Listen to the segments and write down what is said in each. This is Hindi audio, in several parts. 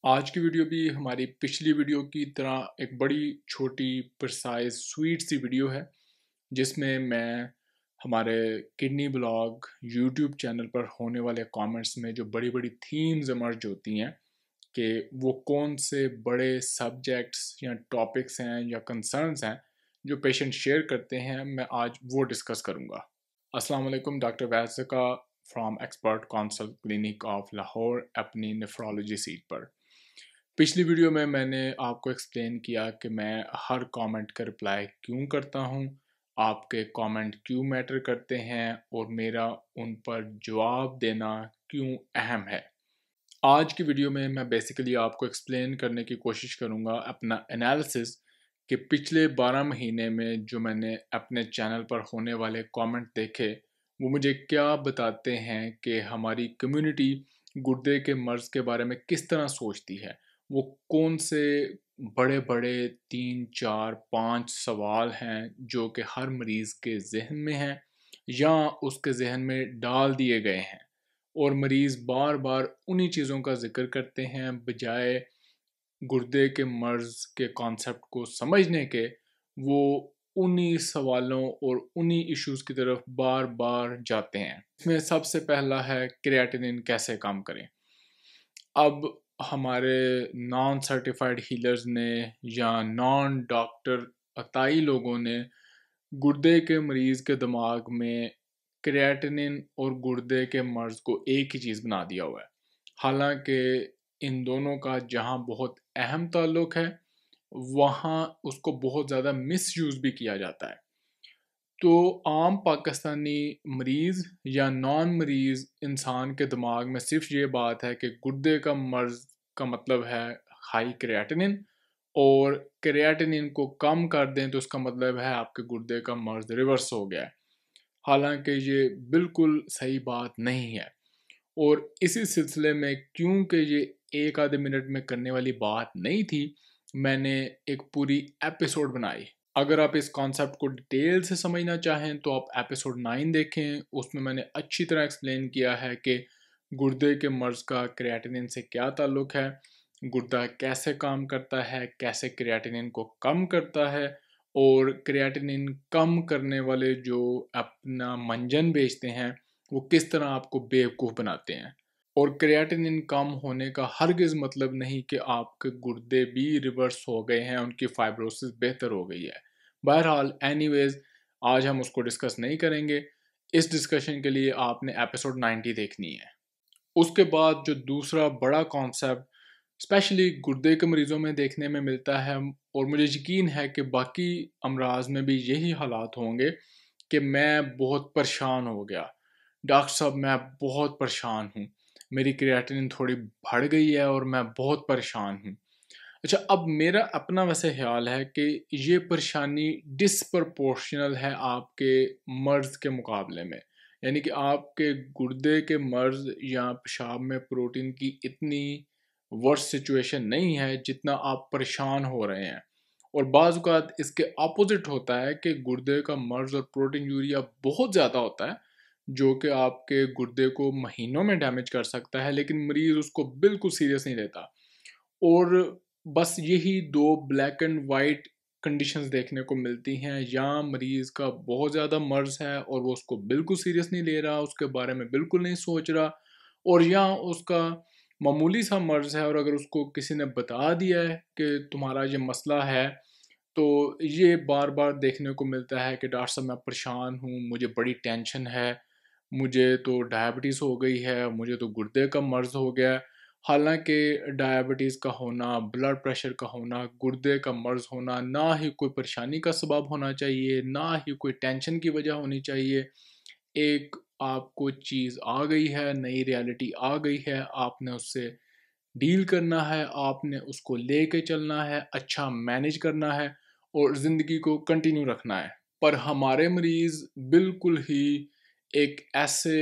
आज की वीडियो भी हमारी पिछली वीडियो की तरह एक बड़ी छोटी प्रिसाइज स्वीट सी वीडियो है जिसमें मैं हमारे किडनी ब्लॉग यूट्यूब चैनल पर होने वाले कमेंट्स में जो बड़ी बड़ी थीम्स इमर्ज होती हैं कि वो कौन से बड़े सब्जेक्ट्स या टॉपिक्स हैं या कंसर्न्स हैं जो पेशेंट शेयर करते हैं, मैं आज वो डिस्कस करूँगा। अस्सलाम वालेकुम, डॉक्टर वैसका from expert consult clinic of Lahore अपनी नेफ्रोलॉजी सीट पर। पिछली वीडियो में मैंने आपको एक्सप्लेन किया कि मैं हर कमेंट का रिप्लाई क्यों करता हूँ, आपके कमेंट क्यों मैटर करते हैं और मेरा उन पर जवाब देना क्यों अहम है। आज की वीडियो में मैं बेसिकली आपको एक्सप्लेन करने की कोशिश करूँगा अपना एनालिसिस कि पिछले 12 महीने में जो मैंने अपने चैनल पर होने वाले कमेंट देखे वो मुझे क्या बताते हैं कि हमारी कम्युनिटी गुर्दे के मर्ज़ के बारे में किस तरह सोचती है। वो कौन से बड़े बड़े 3 4 5 सवाल हैं जो कि हर मरीज़ के जहन में हैं या उसके जहन में डाल दिए गए हैं और मरीज़ बार बार उन्हीं चीज़ों का जिक्र करते हैं बजाय गुर्दे के मर्ज़ के कॉन्सेप्ट को समझने के। वो उन्हीं सवालों और उन्हीं इश्यूज़ की तरफ बार बार जाते हैं। इसमें सबसे पहला है क्रिएटिनिन कैसे काम करें। अब हमारे नॉन सर्टिफाइड हीलर्स ने या नॉन डॉक्टर अताई लोगों ने गुर्दे के मरीज़ के दिमाग में क्रिएटिनिन और गुर्दे के मर्ज़ को एक ही चीज़ बना दिया हुआ है। हालांकि इन दोनों का जहां बहुत अहम ताल्लुक है वहाँ उसको बहुत ज़्यादा मिसयूज़ भी किया जाता है। तो आम पाकिस्तानी मरीज़ या नॉन मरीज़ इंसान के दिमाग में सिर्फ ये बात है कि गुर्दे का मर्ज़ का मतलब है हाई क्रिएटिनिन और क्रिएटिनिन को कम कर दें तो उसका मतलब है आपके गुर्दे का मर्ज़ रिवर्स हो गया है। हालांकि ये बिल्कुल सही बात नहीं है और इसी सिलसिले में क्योंकि ये एक आधे मिनट में करने वाली बात नहीं थी, मैंने एक पूरी एपिसोड बनाई। अगर आप इस कॉन्सेप्ट को डिटेल से समझना चाहें तो आप एपिसोड 9 देखें, उसमें मैंने अच्छी तरह एक्सप्लेन किया है कि गुर्दे के मर्ज़ का क्रिएटिनिन से क्या ताल्लुक़ है, गुर्दा कैसे काम करता है, कैसे क्रिएटिनिन को कम करता है और क्रिएटिनिन कम करने वाले जो अपना मंजन बेचते हैं वो किस तरह आपको बेवकूफ़ बनाते हैं। और क्रिएटिनिन कम होने का हरगिज़ मतलब नहीं कि आपके गुर्दे भी रिवर्स हो गए हैं, उनकी फाइब्रोसिस बेहतर हो गई है। बहरहाल एनीवेज़ आज हम उसको डिस्कस नहीं करेंगे। इस डिस्कशन के लिए आपने एपिसोड 90 देखनी है। उसके बाद जो दूसरा बड़ा कॉन्सेप्ट स्पेशली गुर्दे के मरीज़ों में देखने में मिलता है और मुझे यकीन है कि बाकी अमराज में भी यही हालात होंगे कि मैं बहुत परेशान हो गया। डॉक्टर साहब मैं बहुत परेशान हूँ, मेरी क्रिएटिनिन थोड़ी बढ़ गई है और मैं बहुत परेशान हूँ। अच्छा, अब मेरा अपना वैसे ख्याल है कि ये परेशानी डिसप्रपोर्शनल है आपके मर्ज़ के मुकाबले में। यानी कि आपके गुर्दे के मर्ज़ या पेशाब में प्रोटीन की इतनी वर्स्ट सिचुएशन नहीं है जितना आप परेशान हो रहे हैं। और बाज़ औक़ात इसके अपोज़िट होता है कि गुर्दे का मर्ज़ और प्रोटीन यूरिया बहुत ज़्यादा होता है, जो कि आपके गुर्दे को महीनों में डैमेज कर सकता है, लेकिन मरीज़ उसको बिल्कुल सीरियस नहीं लेता। और बस यही 2 ब्लैक एंड वाइट कंडीशंस देखने को मिलती हैं, या मरीज़ का बहुत ज़्यादा मर्ज़ है और वो उसको बिल्कुल सीरियस नहीं ले रहा, उसके बारे में बिल्कुल नहीं सोच रहा, और या उसका मामूली सा मर्ज़ है और अगर उसको किसी ने बता दिया है कि तुम्हारा ये मसला है, तो ये बार-बार देखने को मिलता है कि डॉक्टर साहब मैं परेशान हूँ, मुझे बड़ी टेंशन है, मुझे तो डायबिटीज़ हो गई है, मुझे तो गुर्दे का मर्ज़ हो गया है। हालाँकि डायबिटीज़ का होना, ब्लड प्रेशर का होना, गुर्दे का मर्ज़ होना ना ही कोई परेशानी का सबब होना चाहिए, ना ही कोई टेंशन की वजह होनी चाहिए। एक आपको चीज़ आ गई है, नई रियलिटी आ गई है, आपने उससे डील करना है, आपने उसको लेके चलना है, अच्छा मैनेज करना है और ज़िंदगी को कंटिन्यू रखना है। पर हमारे मरीज़ बिल्कुल ही एक ऐसे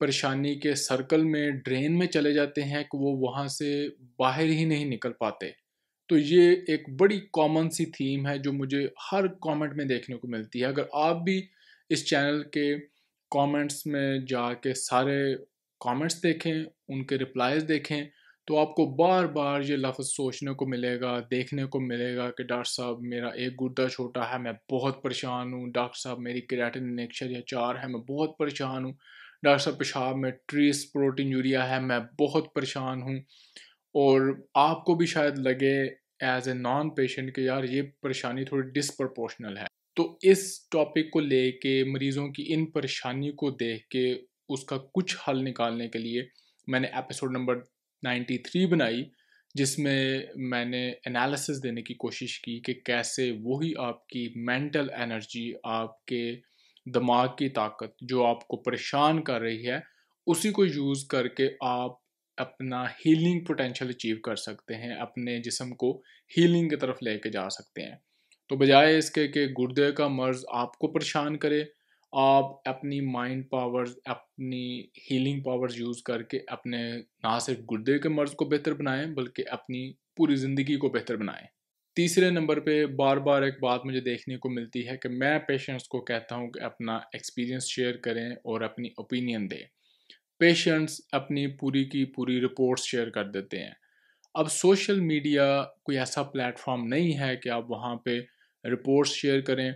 परेशानी के सर्कल में, ड्रेन में चले जाते हैं कि वो वहाँ से बाहर ही नहीं निकल पाते। तो ये एक बड़ी कॉमन सी थीम है जो मुझे हर कमेंट में देखने को मिलती है। अगर आप भी इस चैनल के कमेंट्स में जाके सारे कमेंट्स देखें, उनके रिप्लाईज़ देखें, तो आपको बार बार ये लफ्ज़ सोचने को मिलेगा, देखने को मिलेगा कि डॉक्टर साहब मेरा एक गुर्दा छोटा है, मैं बहुत परेशान हूँ। डॉक्टर साहब मेरी क्रिएटिनिन 1.4 है, मैं बहुत परेशान हूँ। डॉक्टर साहब पेशाब में ट्रेस प्रोटीन यूरिया है, मैं बहुत परेशान हूँ। और आपको भी शायद लगे एज ए नॉन पेशेंट कि यार ये परेशानी थोड़ी डिसप्रपोर्शनल है। तो इस टॉपिक को लेके, मरीज़ों की इन परेशानी को देख के उसका कुछ हल निकालने के लिए मैंने एपिसोड नंबर 93 बनाई, जिसमें मैंने एनालिसिस देने की कोशिश की कि कैसे वही आपकी मेंटल एनर्जी, आपके दिमाग की ताकत जो आपको परेशान कर रही है, उसी को यूज़ करके आप अपना हीलिंग पोटेंशियल अचीव कर सकते हैं, अपने जिस्म को हीलिंग की तरफ लेके जा सकते हैं। तो बजाय इसके कि गुर्दे का मर्ज़ आपको परेशान करे, आप अपनी माइंड पावर्स, अपनी हीलिंग पावर्स यूज़ करके अपने ना सिर्फ गुर्दे के मर्ज़ को बेहतर बनाएं, बल्कि अपनी पूरी ज़िंदगी को बेहतर बनाएं। तीसरे नंबर पे बार बार एक बात मुझे देखने को मिलती है कि मैं पेशेंट्स को कहता हूँ कि अपना एक्सपीरियंस शेयर करें और अपनी ओपिनियन दें। पेशेंट्स अपनी पूरी की पूरी रिपोर्ट्स शेयर कर देते हैं। अब सोशल मीडिया कोई ऐसा प्लेटफॉर्म नहीं है कि आप वहाँ पे रिपोर्ट्स शेयर करें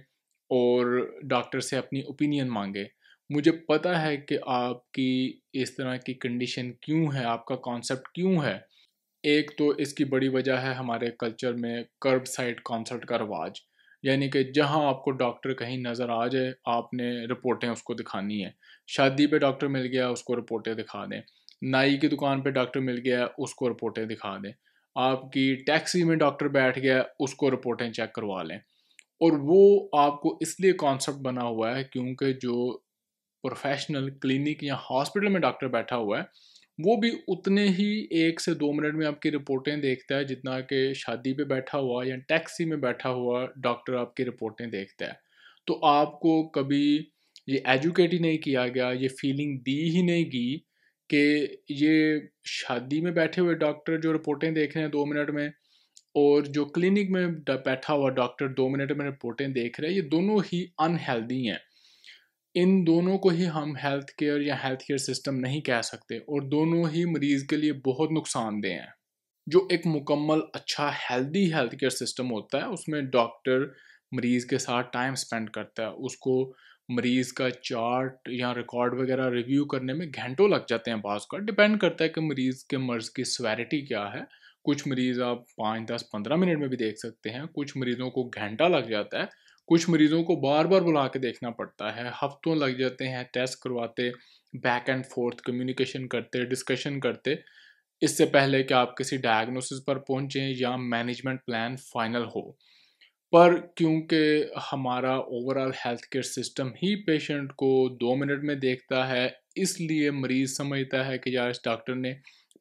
और डॉक्टर से अपनी ओपिनियन मांगे। मुझे पता है कि आपकी इस तरह की कंडीशन क्यों है, आपका कॉन्सेप्ट क्यों है। एक तो इसकी बड़ी वजह है हमारे कल्चर में कर्ब साइड कंसल्ट का रवाज, यानी कि जहां आपको डॉक्टर कहीं नज़र आ जाए, आपने रिपोर्टें उसको दिखानी है। शादी पे डॉक्टर मिल गया, उसको रिपोर्टें दिखा दें। नाई की दुकान पे डॉक्टर मिल गया, उसको रिपोर्टें दिखा दें। आपकी टैक्सी में डॉक्टर बैठ गया, उसको रिपोर्टें चेक करवा लें। और वो आपको इसलिए कॉन्सेप्ट बना हुआ है क्योंकि जो प्रोफेशनल क्लिनिक या हॉस्पिटल में डॉक्टर बैठा हुआ है, वो भी उतने ही 1 से 2 मिनट में आपकी रिपोर्टें देखता है जितना कि शादी पे बैठा हुआ या टैक्सी में बैठा हुआ डॉक्टर आपकी रिपोर्टें देखता है। तो आपको कभी ये एजुकेट ही नहीं किया गया, ये फीलिंग दी ही नहीं गई कि ये शादी में बैठे हुए डॉक्टर जो रिपोर्टें देख रहे हैं 2 मिनट में, और जो क्लिनिक में बैठा हुआ डॉक्टर 2 मिनट में रिपोर्टें देख रहे हैं, ये दोनों ही अनहेल्दी हैं। इन दोनों को ही हम हेल्थ केयर या हेल्थ केयर सिस्टम नहीं कह सकते, और दोनों ही मरीज़ के लिए बहुत नुकसानदेह हैं। जो एक मुकम्मल अच्छा हेल्दी हेल्थ केयर सिस्टम होता है, उसमें डॉक्टर मरीज़ के साथ टाइम स्पेंड करता है, उसको मरीज़ का चार्ट या रिकॉर्ड वगैरह रिव्यू करने में घंटों लग जाते हैं। बाज़ का डिपेंड करता है कि मरीज़ के मर्ज़ की सेवेरिटी क्या है। कुछ मरीज़ आप 5, 10, 15 मिनट में भी देख सकते हैं, कुछ मरीज़ों को घंटा लग जाता है, कुछ मरीज़ों को बार बार बुला के देखना पड़ता है, हफ्तों लग जाते हैं टेस्ट करवाते, बैक एंड फोर्थ कम्युनिकेशन करते, डिस्कशन करते, इससे पहले कि आप किसी डायग्नोसिस पर पहुंचें या मैनेजमेंट प्लान फाइनल हो। पर क्योंकि हमारा ओवरऑल हेल्थ केयर सिस्टम ही पेशेंट को 2 मिनट में देखता है, इसलिए मरीज़ समझता है कि यार इस डॉक्टर ने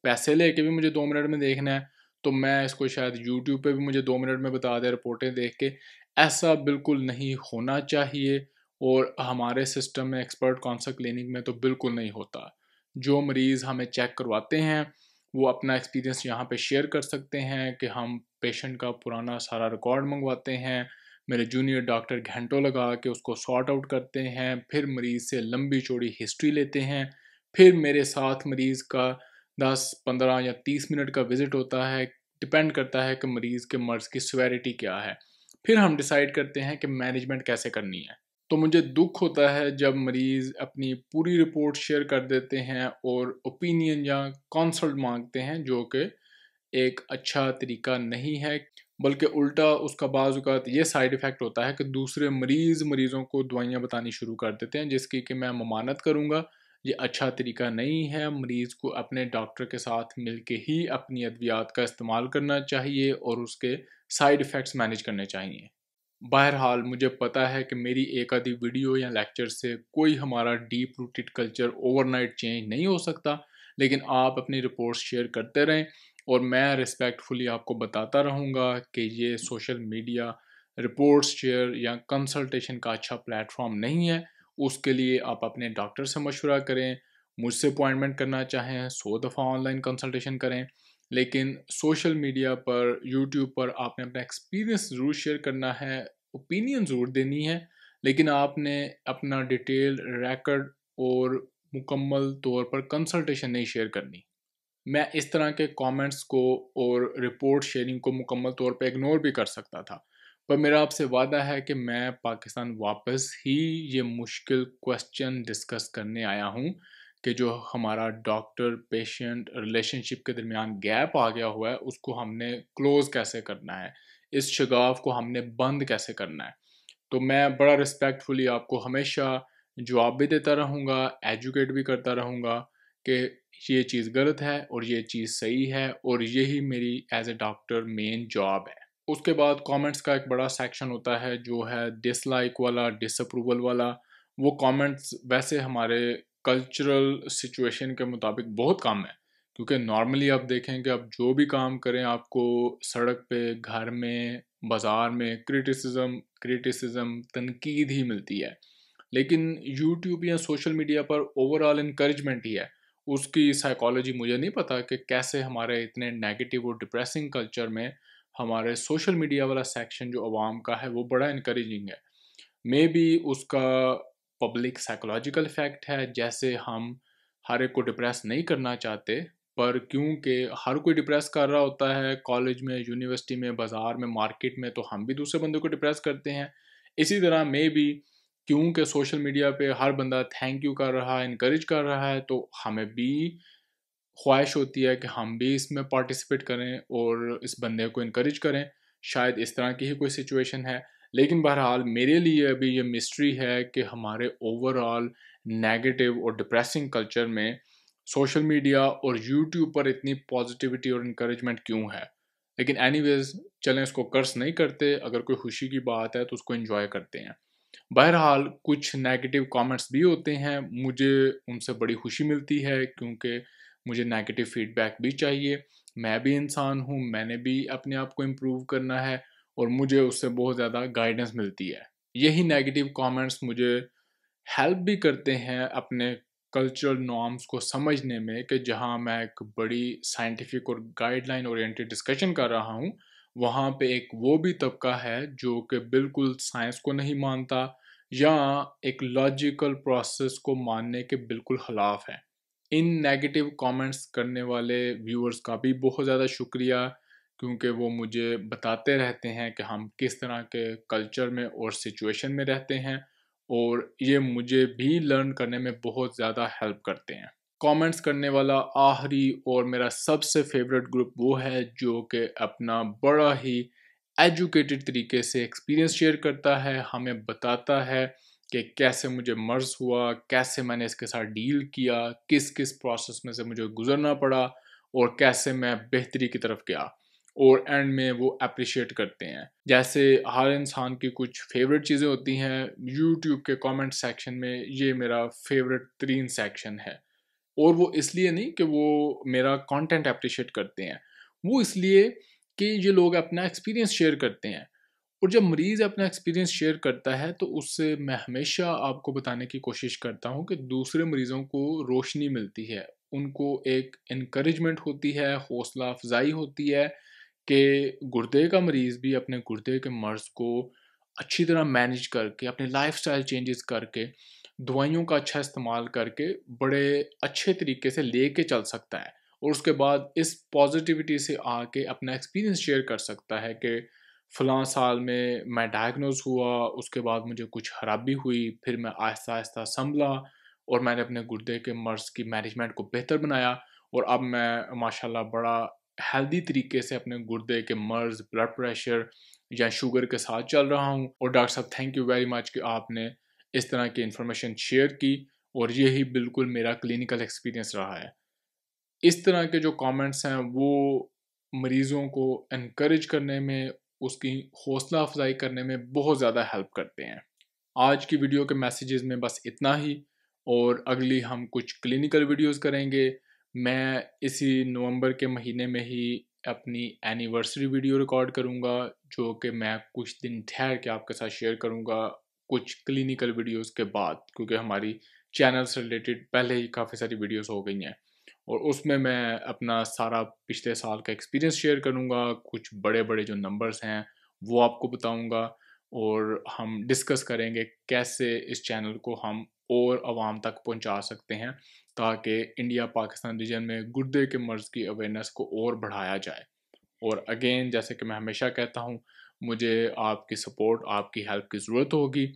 पैसे लेके भी मुझे 2 मिनट में देखना है, तो मैं इसको शायद यूट्यूब पे भी मुझे 2 मिनट में बता दे रिपोर्टें देख के। ऐसा बिल्कुल नहीं होना चाहिए, और हमारे सिस्टम में एक्सपर्ट कॉन्सल्ट क्लिनिक में तो बिल्कुल नहीं होता। जो मरीज़ हमें चेक करवाते हैं, वो अपना एक्सपीरियंस यहाँ पे शेयर कर सकते हैं कि हम पेशेंट का पुराना सारा रिकॉर्ड मंगवाते हैं, मेरे जूनियर डॉक्टर घंटों लगा के उसको सॉर्ट आउट करते हैं, फिर मरीज़ से लंबी चौड़ी हिस्ट्री लेते हैं, फिर मेरे साथ मरीज़ का 10, 15 या 30 मिनट का विज़िट होता है। डिपेंड करता है कि मरीज़ के मर्ज़ की सेवेरिटी क्या है। फिर हम डिसाइड करते हैं कि मैनेजमेंट कैसे करनी है। तो मुझे दुख होता है जब मरीज़ अपनी पूरी रिपोर्ट शेयर कर देते हैं और ओपिनियन या कंसल्ट मांगते हैं, जो कि एक अच्छा तरीका नहीं है। बल्कि उल्टा उसका बाज़ औक़ात ये साइड इफ़ेक्ट होता है कि दूसरे मरीज़ों को दवाइयाँ बतानी शुरू कर देते हैं, जिसकी कि मैं ममानत करूँगा। ये अच्छा तरीका नहीं है। मरीज़ को अपने डॉक्टर के साथ मिल के ही अपनी अद्वियात का इस्तेमाल करना चाहिए और उसके साइड इफ़ेक्ट्स मैनेज करने चाहिए। बहरहाल मुझे पता है कि मेरी एक आधी वीडियो या लेक्चर से कोई हमारा deep rooted culture overnight change नहीं हो सकता, लेकिन आप अपनी रिपोर्ट्स शेयर करते रहें और मैं रिस्पेक्टफुली आपको बताता रहूँगा कि ये सोशल मीडिया रिपोर्ट्स शेयर या कंसल्टेशन का अच्छा प्लेटफॉर्म नहीं है। उसके लिए आप अपने डॉक्टर से मशवरा करें, मुझसे अपॉइंटमेंट करना चाहें 100 दफ़ा ऑनलाइन कंसल्टेशन करें, लेकिन सोशल मीडिया पर, यूट्यूब पर आपने अपना एक्सपीरियंस ज़रूर शेयर करना है, ओपिनियन ज़रूर देनी है, लेकिन आपने अपना डिटेल रिकॉर्ड और मुकम्मल तौर पर कंसल्टेशन नहीं शेयर करनी। मैं इस तरह के कमेंट्स को और रिपोर्ट शेयरिंग को मुकम्मल तौर पे इग्नोर भी कर सकता था। पर मेरा आपसे वादा है कि मैं पाकिस्तान वापस ही ये मुश्किल क्वेश्चन डिस्कस करने आया हूँ कि जो हमारा डॉक्टर पेशेंट रिलेशनशिप के दरमियान गैप आ गया हुआ है, उसको हमने क्लोज़ कैसे करना है, इस शगाफ़ को हमने बंद कैसे करना है। तो मैं बड़ा रिस्पेक्टफुली आपको हमेशा जवाब भी देता रहूँगा, एजुकेट भी करता रहूँगा कि ये चीज़ गलत है और ये चीज़ सही है, और यही मेरी as a doctor main job है। उसके बाद कमेंट्स का एक बड़ा सेक्शन होता है जो है डिसलाइक वाला, डिसअप्रूवल वाला। वो कमेंट्स वैसे हमारे कल्चरल सिचुएशन के मुताबिक बहुत कम है, क्योंकि नॉर्मली आप देखें कि आप जो भी काम करें आपको सड़क पे, घर में, बाज़ार में क्रिटिसिज्म तनकीद ही मिलती है। लेकिन यूट्यूब या सोशल मीडिया पर ओवरऑल इनकरेजमेंट ही है। उसकी साइकोलॉजी मुझे नहीं पता कि कैसे हमारे इतने नेगेटिव और डिप्रेसिंग कल्चर में हमारे सोशल मीडिया वाला सेक्शन जो अवाम का है वो बड़ा इनकरेजिंग है। मे बी उसका पब्लिक साइकोलॉजिकल इफ़ेक्ट है, जैसे हम हर एक को डिप्रेस नहीं करना चाहते, पर क्योंकि हर कोई डिप्रेस कर रहा होता है कॉलेज में, यूनिवर्सिटी में, बाज़ार में, मार्केट में, तो हम भी दूसरे बंदे को डिप्रेस करते हैं। इसी तरह मे बी क्योंकि सोशल मीडिया पे हर बंदा थैंक यू कर रहा है, इनकरेज कर रहा है, तो हमें भी ख्वाहिश होती है कि हम भी इसमें पार्टिसिपेट करें और इस बंदे को इनकरेज करें। शायद इस तरह की ही कोई सिचुएशन है। लेकिन बहरहाल मेरे लिए अभी ये मिस्ट्री है कि हमारे ओवरऑल नेगेटिव और डिप्रेसिंग कल्चर में सोशल मीडिया और यूट्यूब पर इतनी पॉजिटिविटी और इनकरेजमेंट क्यों है। लेकिन एनीवेज, चलें इसको कर्स नहीं करते, अगर कोई खुशी की बात है तो उसको एंजॉय करते हैं। बहरहाल कुछ नेगेटिव कमेंट्स भी होते हैं, मुझे उनसे बड़ी खुशी मिलती है, क्योंकि मुझे नेगेटिव फीडबैक भी चाहिए। मैं भी इंसान हूँ, मैंने भी अपने आप को इम्प्रूव करना है, और मुझे उससे बहुत ज़्यादा गाइडेंस मिलती है। यही नेगेटिव कमेंट्स मुझे हेल्प भी करते हैं अपने कल्चरल नॉर्म्स को समझने में, कि जहाँ मैं एक बड़ी साइंटिफिक और गाइडलाइन ओरिएंटेड डिस्कशन कर रहा हूँ, वहाँ पे एक वो भी तबका है जो कि बिल्कुल साइंस को नहीं मानता, या एक लॉजिकल प्रोसेस को मानने के बिल्कुल ख़िलाफ़ है। इन नेगेटिव कमेंट्स करने वाले व्यूअर्स का भी बहुत ज़्यादा शुक्रिया, क्योंकि वो मुझे बताते रहते हैं कि हम किस तरह के कल्चर में और सिचुएशन में रहते हैं, और ये मुझे भी लर्न करने में बहुत ज़्यादा हेल्प करते हैं। कमेंट्स करने वाला आखिरी और मेरा सबसे फेवरेट ग्रुप वो है जो कि अपना बड़ा ही एजुकेटेड तरीके से एक्सपीरियंस शेयर करता है, हमें बताता है कि कैसे मुझे मर्ज़ हुआ, कैसे मैंने इसके साथ डील किया, किस किस प्रोसेस में से मुझे गुजरना पड़ा, और कैसे मैं बेहतरी की तरफ गया, और एंड में वो अप्रिशिएट करते हैं। जैसे हर इंसान की कुछ फेवरेट चीज़ें होती हैं, यूट्यूब के कमेंट सेक्शन में ये मेरा फेवरेट तरीन सेक्शन है। और वो इसलिए नहीं कि वो मेरा कंटेंट अप्रिशिएट करते हैं, वो इसलिए कि ये लोग अपना एक्सपीरियंस शेयर करते हैं। और जब मरीज़ अपना एक्सपीरियंस शेयर करता है तो उससे मैं हमेशा आपको बताने की कोशिश करता हूँ कि दूसरे मरीज़ों को रोशनी मिलती है, उनको एक इनकरेजमेंट होती है, हौसला अफजाई होती है कि गुर्दे का मरीज़ भी अपने गुर्दे के मर्ज़ को अच्छी तरह मैनेज करके, अपने लाइफ़स्टाइल चेंजेस करके, दवाइयों का अच्छा इस्तेमाल करके बड़े अच्छे तरीके से लेके चल सकता है, और उसके बाद इस पॉजिटिविटी से आके अपना एक्सपीरियंस शेयर कर सकता है कि फ़लाँ साल में मैं डायग्नोज़ हुआ, उसके बाद मुझे कुछ खराबी हुई, फिर मैं आहिस्ता-आहिस्ता सँभला, और मैंने अपने गुर्दे के मर्ज़ की मैनेजमेंट को बेहतर बनाया, और अब मैं माशाल्लाह बड़ा हेल्दी तरीके से अपने गुर्दे के मर्ज़, ब्लड प्रेशर या शुगर के साथ चल रहा हूँ। और डॉक्टर साहब, थैंक यू वेरी मच कि आपने इस तरह की इन्फॉर्मेशन शेयर की, और यही बिल्कुल मेरा क्लिनिकल एक्सपीरियंस रहा है। इस तरह के जो कमेंट्स हैं वो मरीज़ों को एनकरेज करने में, उसकी हौसला अफजाई करने में बहुत ज़्यादा हेल्प करते हैं। आज की वीडियो के मैसेजेस में बस इतना ही, और अगली हम कुछ क्लिनिकल वीडियोस करेंगे। मैं इसी नवंबर के महीने में ही अपनी एनिवर्सरी वीडियो रिकॉर्ड करूंगा, जो कि मैं कुछ दिन ठहर के आपके साथ शेयर करूंगा कुछ क्लिनिकल वीडियोस के बाद, क्योंकि हमारी चैनल से रिलेटेड पहले ही काफ़ी सारी वीडियोस हो गई हैं, और उसमें मैं अपना सारा पिछले साल का एक्सपीरियंस शेयर करूंगा, कुछ बड़े बड़े जो नंबर्स हैं वो आपको बताऊंगा, और हम डिस्कस करेंगे कैसे इस चैनल को हम और आवाम तक पहुंचा सकते हैं, ताकि इंडिया पाकिस्तान रीजन में गुर्दे के मर्ज़ की अवेयरनेस को और बढ़ाया जाए। और अगेन, जैसे कि मैं हमेशा कहता हूँ, मुझे आपकी सपोर्ट, आपकी हेल्प की ज़रूरत होगी।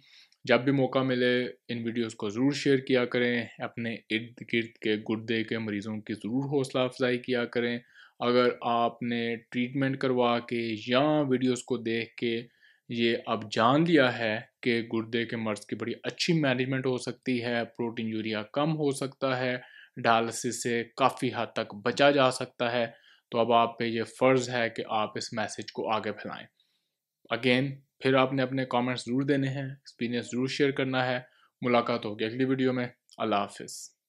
जब भी मौका मिले इन वीडियोस को ज़रूर शेयर किया करें, अपने इर्द गिर्द के गुर्दे के मरीज़ों की ज़रूर हौसला अफजाई किया करें। अगर आपने ट्रीटमेंट करवा के या वीडियोस को देख के ये अब जान लिया है कि गुर्दे के मर्ज़ की बड़ी अच्छी मैनेजमेंट हो सकती है, प्रोटीन यूरिया कम हो सकता है, डायलिसिस से काफ़ी हद तक बचा जा सकता है, तो अब आप पे ये फ़र्ज़ है कि आप इस मैसेज को आगे फैलाएं। अगेन, फिर आपने अपने कमेंट्स ज़रूर देने हैं, एक्सपीरियंस ज़रूर शेयर करना है। मुलाकात होगी अगली वीडियो में। अल्लाह हाफ़िज़।